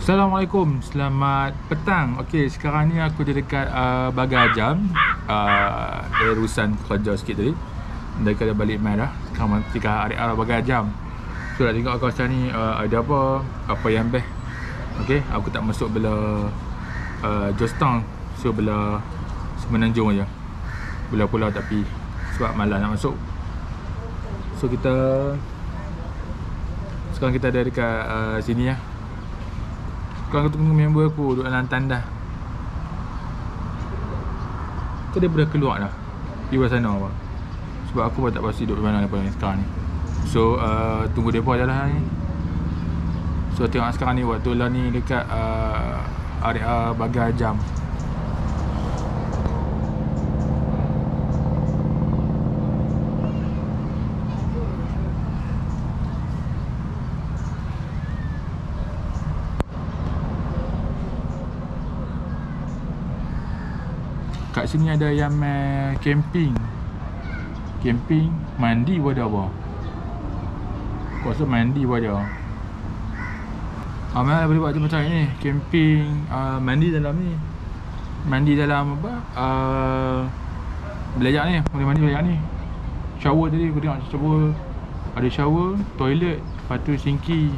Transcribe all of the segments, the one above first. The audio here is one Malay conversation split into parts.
Assalamualaikum, selamat petang. Okey, sekarang ni aku di dekat Bagajam. Urusan kerja sikit tadi. Dekat balik mai dah. Sekarang tika area Bagajam. So nak tengok kawasan ni ada apa yang best. Okey, aku tak masuk belah Jostown. So belah Semenanjung aja. Belah pulau tapi sebab malas nak masuk. So sekarang kita ada dekat sini ya. Sekarang aku tunggu member aku duduk dalam tandas. So dia dah keluar dah di luar sana apa. Sebab aku pun tak pasti duduk mana lepas ni sekarang ni. So tunggu depa je lah ni. So tengok sekarang ni waktu lah ni dekat area Bagajam. Kat sini ada yang camping. Camping, mandi pun ada apa. Aku rasa mandi pun ada. Mana boleh buat macam ni, camping, mandi dalam ni. Mandi dalam apa? Belajar ni, boleh mandi belajar ni. Shower tadi aku tengok shower. Ada shower, toilet, lepas tu sinki.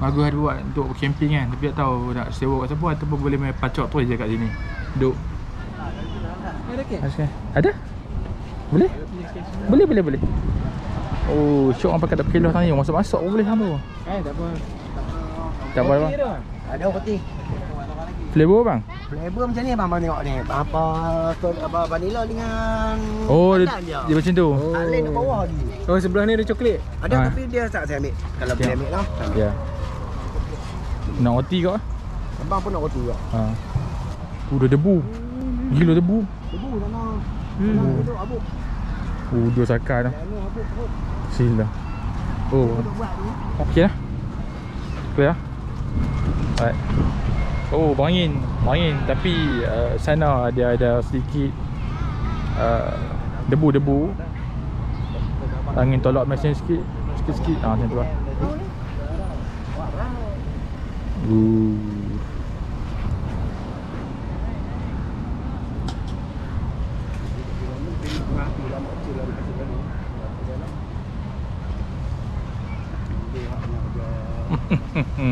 Bagus ada buat untuk camping kan. Tapi tak tahu nak sewa kat siapa ataupun boleh main pacok tu je kat sini. Duk. Ada? Boleh? Boleh. Oh, syok orang pakai tak pakai kilos tadi. Masuk-masuk pun boleh sama. Tak apa. Ada roti. Flavor bang? Flavor macam ni bang tengok ni. Apa vanilla dengan dia macam tu. Lain kat bawah lagi. Oh, sebelah ni ada coklat. Ada tapi dia tak saya ambil. Kalau boleh ambil lah. Ya. Nak roti kau? Abang pun nak roti juga. Dah debu. Gila debu. Debu sana. Duduk abuk. Dua sakar dah. Abuk. Sila. Okey lah. Clear. Alright. Bangin tapi sana ada sedikit debu. Angin tolak mesin sikit. Macam tu lah.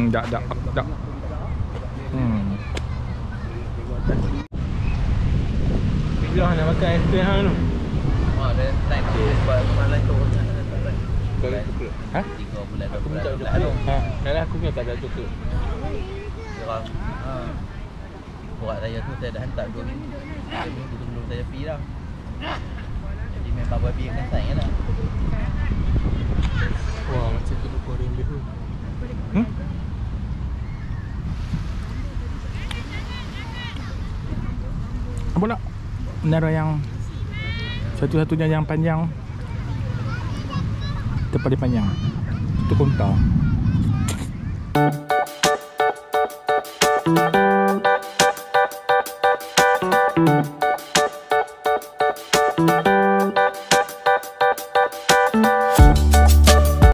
Tak. Bila nak makan aiskrim hang tu? Dia naik sebab malam tu. Ha? 3 bulan Aku minta coklat. Kalau aku punya tak ada coklat. Orang buat saya tu saya dah hantar 2 minggu. 2 minggu sebelum saya pergi dah. Jadi memang babi akan sign lah. Wah, macam tu goreng dia tu. Apa nak? Menara yang satu-satunya yang panjang. Terpaling panjang. Itu Konta.